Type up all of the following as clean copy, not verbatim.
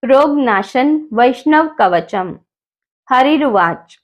रोगनाशन वैष्णव कवचम। हरिरुवाच।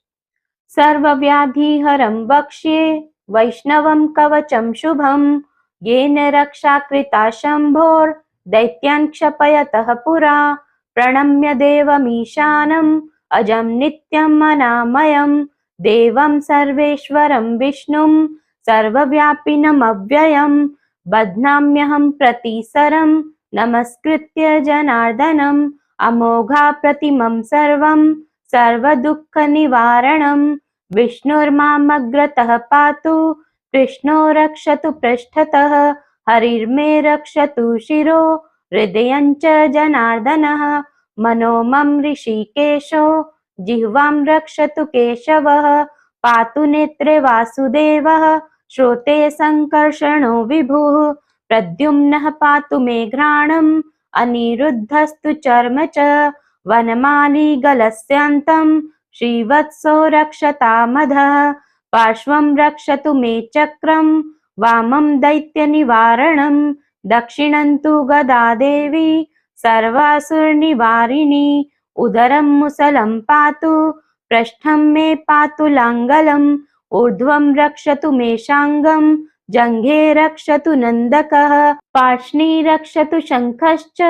सर्वव्याधिहरं वक्ष्ये वैष्णवं कवचं शुभं, येन रक्षा कृता शम्भोर्दैत्यान् क्षपयतः पुरा। प्रणम्य देवमीशानम् अजं नित्यम् अनामयं, देवं सर्वेश्वरं विष्णुं सर्वव्यापिनमव्ययं। बध्नाम्यहं प्रतिसरं नमस्कृत्य जनार्दनम्, अमोघाप्रतिमं सर्वं सर्वदुःखनिवारणं। विष्णुर्मामग्रतः पातु, कृष्णो रक्षतु पृष्ठतः, हरिर्मे रक्षतु शिरो हृदयं च जनार्दनः। मनो मम ऋषिकेशो जिह्वां रक्षतु केशवः, पातु नेत्रे वासुदेवः, श्रोते सङ्कर्षणो विभुः। प्रद्युम्नः पातु मे घ्राणम्, अनिरुद्धस्तु चर्म च, वनमाली गलस्यान्तं श्रीवत्सो रक्षतामधः। पार्श्वं रक्षतु मे चक्रं, वामं दैत्यनिवारणं, दक्षिणं तु गदादेवी सर्वासुरनिवारिणी। उदरं मुसलं पातु, पृष्ठं मे पातु लाङ्गलम्, ऊर्ध्वं रक्षतु मे शाङ्गं, जङ्घे रक्षतु नन्दकः, पार्ष्णी रक्षतु शङ्खश्च,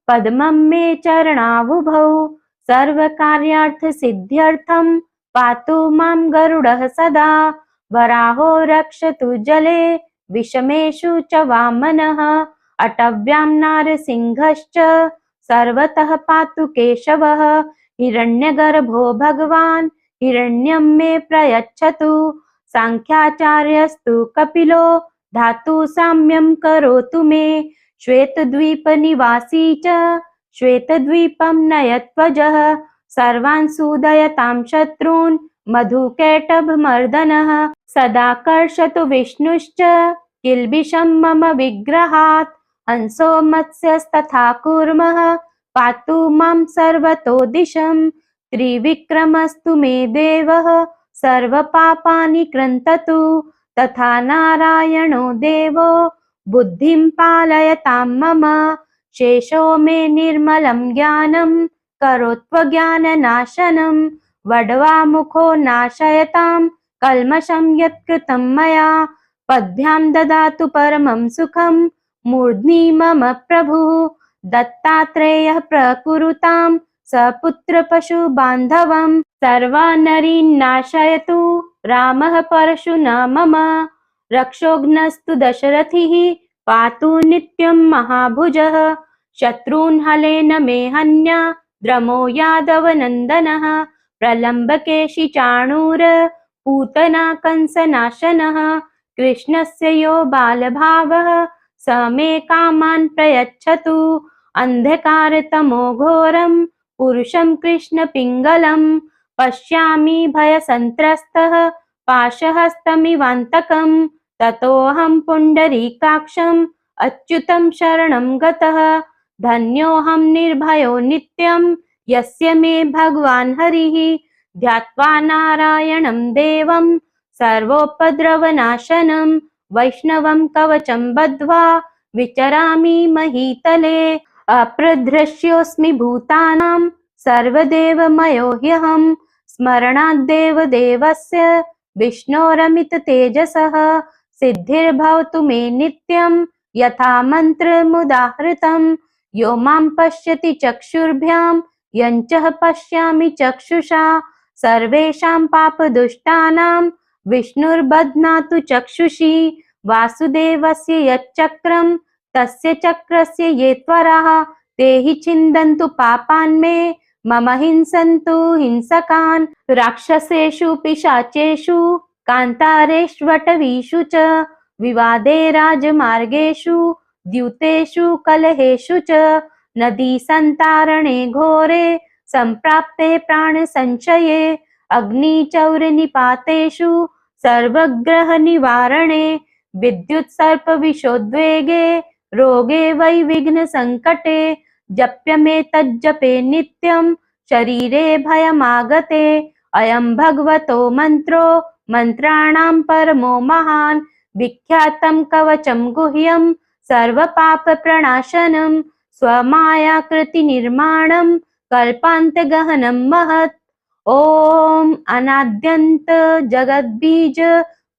पद्मं मे चरणावुभौ। सर्वकार्यार्थसिद्ध्यर्थं पातु मां गरुडः सदा, वराहो रक्षतु जले विषमेषु च वामनः। अटव्यां नारसिंहश्च सर्वतः पातु केशवः, हिरण्यगर्भो भगवान् हिरण्यं मे प्रयच्छतु। साङ्ख्याचार्यस्तु कपिलो धातु साम्यं करोतु मे, श्वेतद्वीपनिवासी च श्वेतद्वीपं नयध्वजः। सर्वान् सूदयतां शत्रून् मधुकैटभमर्दनः, सदा कर्षतु विष्णुश्च किल्बिषं मम विग्रहात्। हंसो मत्स्यस्तथा कूर्मः पातु मां सर्वतो दिशं, त्रिविक्रमस्तु मे देवः सर्वपापानि कृन्ततु। तथा नारायणो देवो बुद्धिं पालयतां मम, शेषो मे निर्मलं ज्ञानं करोत्वज्ञाननाशनं। वड्वामुखो नाशयतां कल्मषं यत्कृतं मया, पद्भ्यां ददातु परमं सुखं मूर्ध्नि मम प्रभुः। दत्तात्रेयः प्रकुरुतां सपुत्रपशुबान्धवं, सर्वानरीन् नाशयतु रामः परशुना मम। रक्षोघ्नस्तु दशरथिः पातु नित्यं महाभुजः, शत्रून् हलेन मे हन्या द्रमो यादवनन्दनः। प्रलम्बकेशि चाणूर पूतना कंसनाशनः, कृष्णस्य यो बालभावः स मे कामान् प्रयच्छतु। अन्धकारतमो घोरं पुरुषं कृष्णपिङ्गलं, पश्यामि भयसन्त्रस्तः पाशहस्तमिवान्तकं। ततोऽहं पुण्डरीकाक्षम् अच्युतं शरणं गतः, धन्योऽहं निर्भयो नित्यं यस्य मे भगवान् हरिः। ध्यात्वा नारायणं देवं सर्वोपद्रवनाशनं, वैष्णवं कवचं बद्ध्वा विचरामि महीतले। अप्रदृश्योऽस्मि भूतानां सर्वदेवमयो ह्यहं, स्मरणाद्देव देवस्य विष्णोरमिततेजसः। सिद्धिर्भवतु मे नित्यं यथा मन्त्रमुदाहृतं, यो मां पश्यति चक्षुर्भ्यां यञ्चः पश्यामि चक्षुषा। सर्वेषां पापदुष्टानां विष्णुर्बध्नातु चक्षुषि, वासुदेवस्य यच्चक्रं तस्य चक्रस्य ये त्वराः, ते हि छिन्दन्तु पापान् मे मम हिंसन्तु हिंसकान्। राक्षसेषु पिशाचेषु कान्तारेष्वटवीषु च, विवादे राजमार्गेषु द्यूतेषु कलहेषु च, नदीसन्तारणे घोरे सम्प्राप्ते प्राणसंशये, अग्निचौरनिपातेषु सर्वग्रहनिवारणे, विद्युत्सर्पविषोद्वेगे रोगे वै विघ्नसङ्कटे। जप्यमेतज्जपे नित्यं शरीरे भयमागते, अयं भगवतो मन्त्रो मन्त्राणां परमो महान्। विख्यातं कवचं गुह्यं सर्वपापप्रणाशनं, स्वमायाकृतिनिर्माणं कल्पान्तगहनं महत्। ॐ अनाद्यन्त जगद्बीज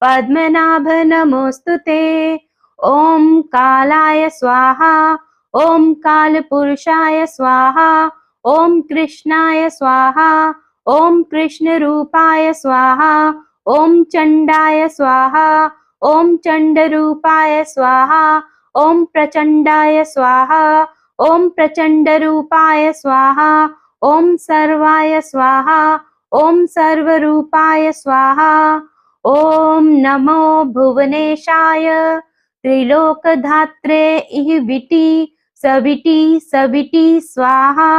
पद्मनाभ नमोऽस्तु ते। ॐ कालाय स्वाहा, ॐ कालपुरुषाय स्वाहा, ॐ कृष्णाय स्वाहा, ॐ कृष्णरूपाय स्वाहा, ॐ चण्डाय स्वाहा, ॐ चण्डरूपाय स्वाहा, ॐ प्रचण्डाय स्वाहा, ॐ प्रचण्डरूपाय स्वाहा, ॐ सर्वाय स्वाहा, ॐ सर्वरूपाय स्वाहा। ॐ नमो भुवनेशाय त्रिलोकधात्रे इहिविति सविति सविति स्वाहा।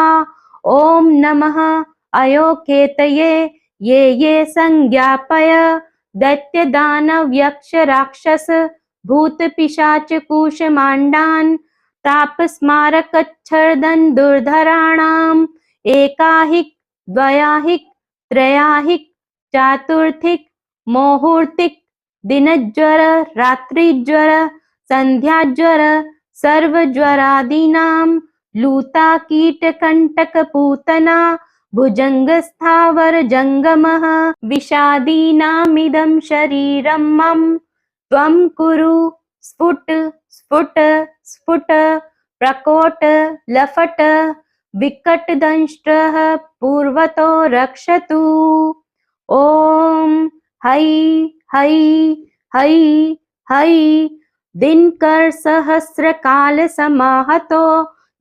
ॐ नमः अयोकेतये ये ये संज्ञापय दैत्यदानवयक्षराक्षस भूतपिशाच कूष्माण्डान् तापस्मारकच्छर्दन् दुर्धराणाम् एकाहिक द्वयाहिक त्रयाहिक चातुर्थिक मुहूर्तिक दिनज्वर रात्रिज्वर संध्याज्वर सर्वज्वरादीनां लूता कीटकण्टकपूतना भुजङ्गस्थावर जङ्गमः विषादीनामिदं शरीरं मम त्वं कुरु स्फुट स्फुट स्फुट प्रकोट लफट विकटदंष्ट्रः पूर्वतो रक्षतु। ॐ है है है है दिनकर सहस्रकाल समाहतो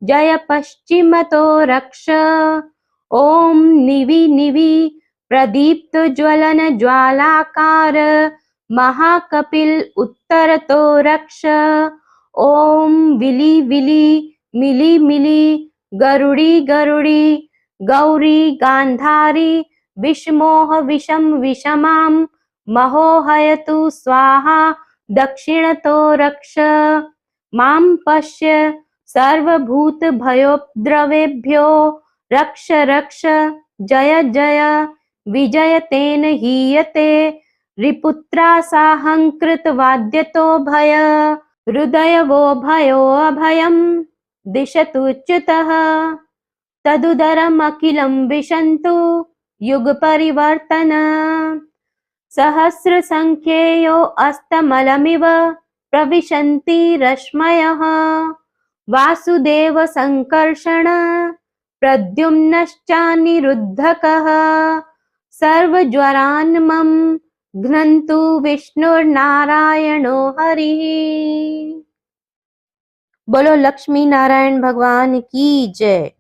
जय पश्चिमतो रक्ष। ॐ निवि निवि प्रदीप्त ज्वलन ज्वालाकार महाकपिल उत्तरतो रक्ष। ॐ विली विली मिली मिली गरुड़ी गरुड़ी गौरी गांधारी विषमोह विषम विषमां महोहयतु स्वाहा दक्षिणतो रक्ष। मां पश्य सर्वभूत भयोपद्रवेभ्यो रक्ष रक्ष जय जय विजय तेन हीयते रिपुत्रासाहंकृत वाद्यतो भय हृदयवो भयो अभयं दिशतुच्युतः तदुदरमखिलं विशन्तु युगपरिवर्तन। सहस्रसङ्ख्येयो अस्तमलमिव प्रविशन्ति रश्मयः वासुदेव संकर्षण प्रद्युम्नश्चानिरुद्धकः सर्वज्वरान् मम घ्नन्तु विष्णुर्नारायणो हरिः। बोलो लक्ष्मी नारायण भगवान की जय।